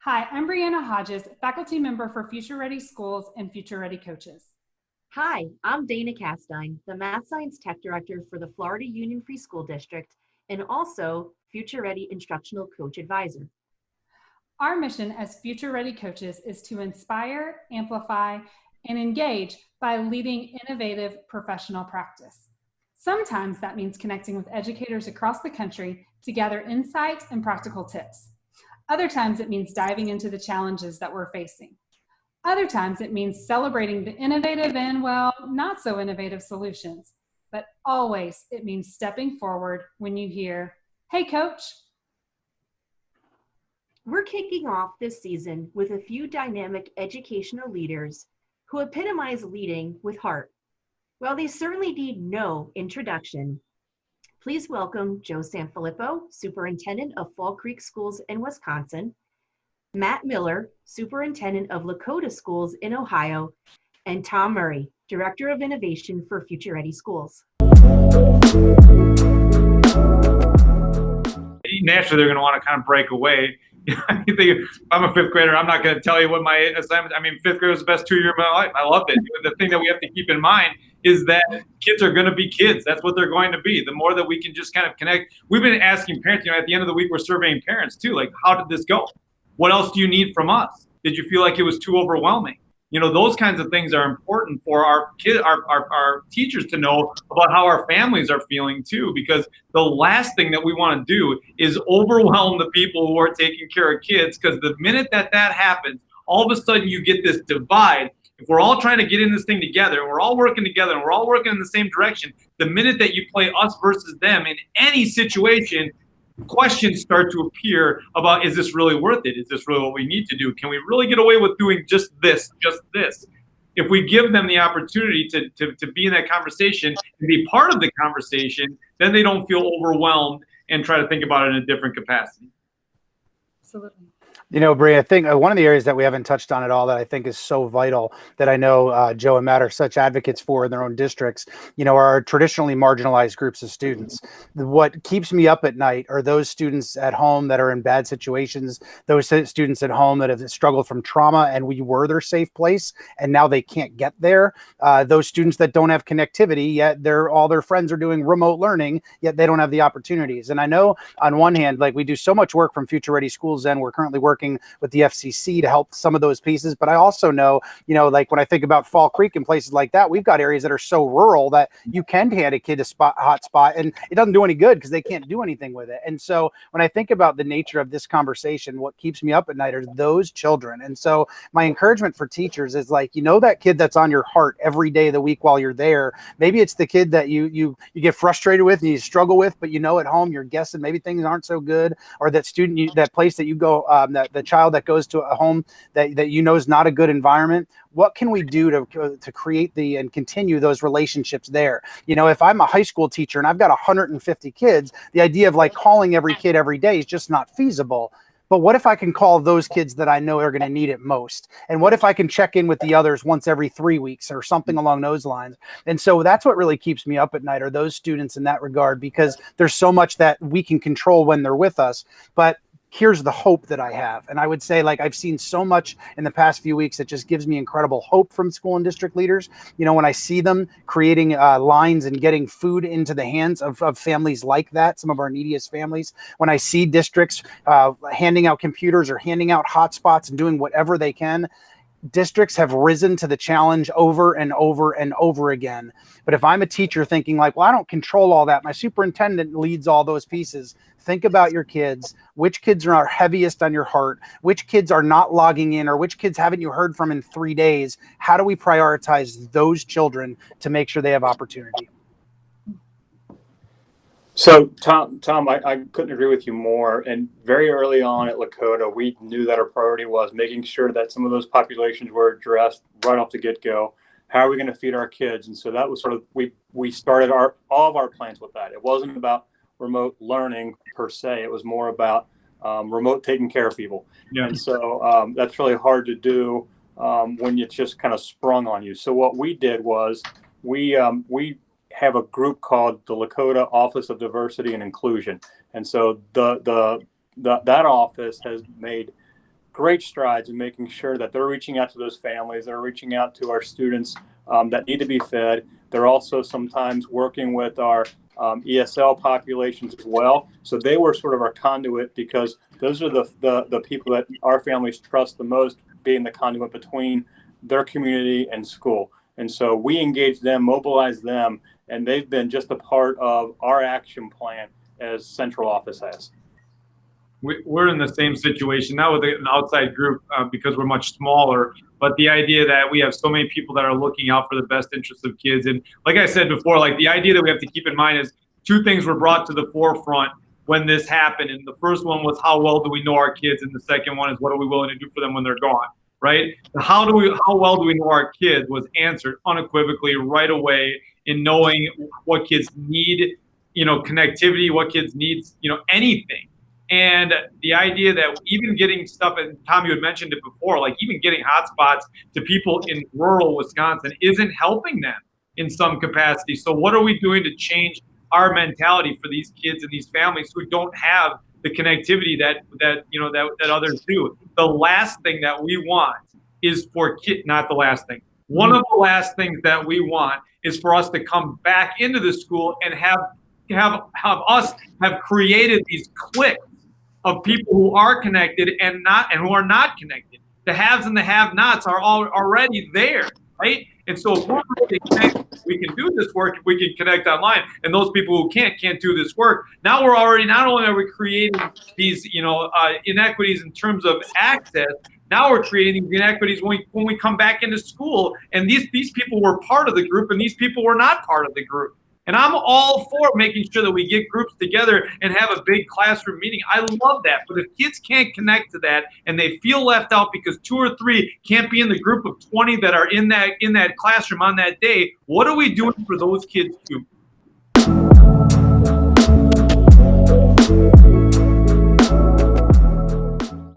Hi, I'm Brianna Hodges, faculty member for Future Ready Schools and Future Ready Coaches. Hi, I'm Dana Castine, the Math Science Tech Director for the Florida Union Free School District and also Future Ready Instructional Coach Advisor. Our mission as Future Ready Coaches is to inspire, amplify, and engage by leading innovative professional practice. Sometimes that means connecting with educators across the country to gather insight and practical tips. Other times it means diving into the challenges that we're facing. Other times it means celebrating the innovative and, well, not so innovative solutions. But always it means stepping forward when you hear, "Hey, coach." We're kicking off this season with a few dynamic educational leaders who epitomize leading with heart. While they certainly need no introduction, please welcome Joe Sanfilippo, Superintendent of Fall Creek Schools in Wisconsin, Matt Miller, Superintendent of Lakota Schools in Ohio, and Tom Murray, Director of Innovation for Future Ready Schools. Naturally, they're going to want to kind of break away. I'm a fifth grader. I'm not going to tell you what my assignment. I mean, fifth grade was the best 2 years of my life. I loved it. The thing that we have to keep in mind is that kids are going to be kids. That's what they're going to be. The more that we can just kind of connect. We've been asking parents, at the end of the week, we're surveying parents too. Like, how did this go? What else do you need from us? Did you feel like it was too overwhelming? Those kinds of things are important for our teachers to know about how our families are feeling too, because the last thing that we want to do is overwhelm the people who are taking care of kids, because the minute that happens, all of a sudden you get this divide. If we're all trying to get in this thing together and we're all working together and we're all working in the same direction, the minute that you play us versus them in any situation, questions start to appear about, is this really worth it? Is this really what we need to do? Can we really get away with doing just this? If we give them the opportunity to be in that conversation and be part of the conversation, then they don't feel overwhelmed and try to think about it in a different capacity. Absolutely. Bri, I think one of the areas that we haven't touched on at all that I think is so vital, that I know Joe and Matt are such advocates for in their own districts, are traditionally marginalized groups of students. What keeps me up at night are those students at home that are in bad situations, those students at home that have struggled from trauma and we were their safe place and now they can't get there. Those students that don't have connectivity, yet all their friends are doing remote learning, yet they don't have the opportunities. And I know on one hand, like, we do so much work from Future Ready Schools, and we're currently working with the FCC to help some of those pieces. But I also know, like when I think about Fall Creek and places like that, we've got areas that are so rural that you can hand a kid a hot spot and it doesn't do any good because they can't do anything with it. And so when I think about the nature of this conversation, what keeps me up at night are those children. And so my encouragement for teachers is, like, that kid that's on your heart every day of the week while you're there. Maybe it's the kid that you get frustrated with and you struggle with, but at home you're guessing maybe things aren't so good, or that student, that place that you go, that the child that goes to a home that is not a good environment. What can we do to create and continue those relationships there? If I'm a high school teacher and I've got 150 kids, the idea of like calling every kid every day is just not feasible. But what if I can call those kids that I know are going to need it most? And what if I can check in with the others once every 3 weeks or something along those lines? And so that's what really keeps me up at night, are those students in that regard, because there's so much that we can control when they're with us. But here's the hope that I have. And I would say, like, I've seen so much in the past few weeks that just gives me incredible hope from school and district leaders. When I see them creating lines and getting food into the hands of families like that, some of our neediest families, when I see districts handing out computers or handing out hotspots and doing whatever they can, districts have risen to the challenge over and over and over again. But if I'm a teacher thinking like, well, I don't control all that, my superintendent leads all those pieces, think about your kids. Which kids are heaviest on your heart? Which kids are not logging in, or which kids haven't you heard from in 3 days? How do we prioritize those children to make sure they have opportunity? So Tom, I couldn't agree with you more. And very early on at Lakota, we knew that our priority was making sure that some of those populations were addressed right off the get-go. How are we going to feed our kids? And so that was sort of, we started all of our plans with that. It wasn't about remote learning per se. It was more about remote taking care of people. Yeah. And so that's really hard to do when it's just kind of sprung on you. So what we did was, we have a group called the Lakota Office of Diversity and Inclusion, and so that office has made great strides in making sure that they're reaching out to those families, they're reaching out to our students that need to be fed. They're also sometimes working with our ESL populations as well. So they were sort of our conduit, because those are the people that our families trust the most, being the conduit between their community and school. And so we engage them, mobilize them, and they've been just a part of our action plan as central office has. We're in the same situation now with an outside group because we're much smaller, but the idea that we have so many people that are looking out for the best interests of kids. And like I said before, like the idea that we have to keep in mind is two things were brought to the forefront when this happened. And the first one was, how well do we know our kids? And the second one is, what are we willing to do for them when they're gone, right? How well do we know our kids was answered unequivocally right away in knowing what kids need, connectivity, what kids need, anything. And the idea that even getting stuff, and Tom, you had mentioned it before, like even getting hotspots to people in rural Wisconsin isn't helping them in some capacity. So what are we doing to change our mentality for these kids and these families who don't have the connectivity that others do? The last thing that we want is for not the last thing. One of the last things that we want is for us to come back into the school and have us have created these cliques of people who are connected and who are not connected. The haves and the have-nots are all already there, right? And so if we're really connected, we can do this work if we can connect online. And those people who can't do this work. Now we're already, not only are we creating these inequities in terms of access, now we're creating inequities when we come back into school, and these people were part of the group and these people were not part of the group. And I'm all for making sure that we get groups together and have a big classroom meeting. I love that. But if kids can't connect to that and they feel left out because 2 or 3 can't be in the group of 20 that are in that classroom on that day, what are we doing for those kids too?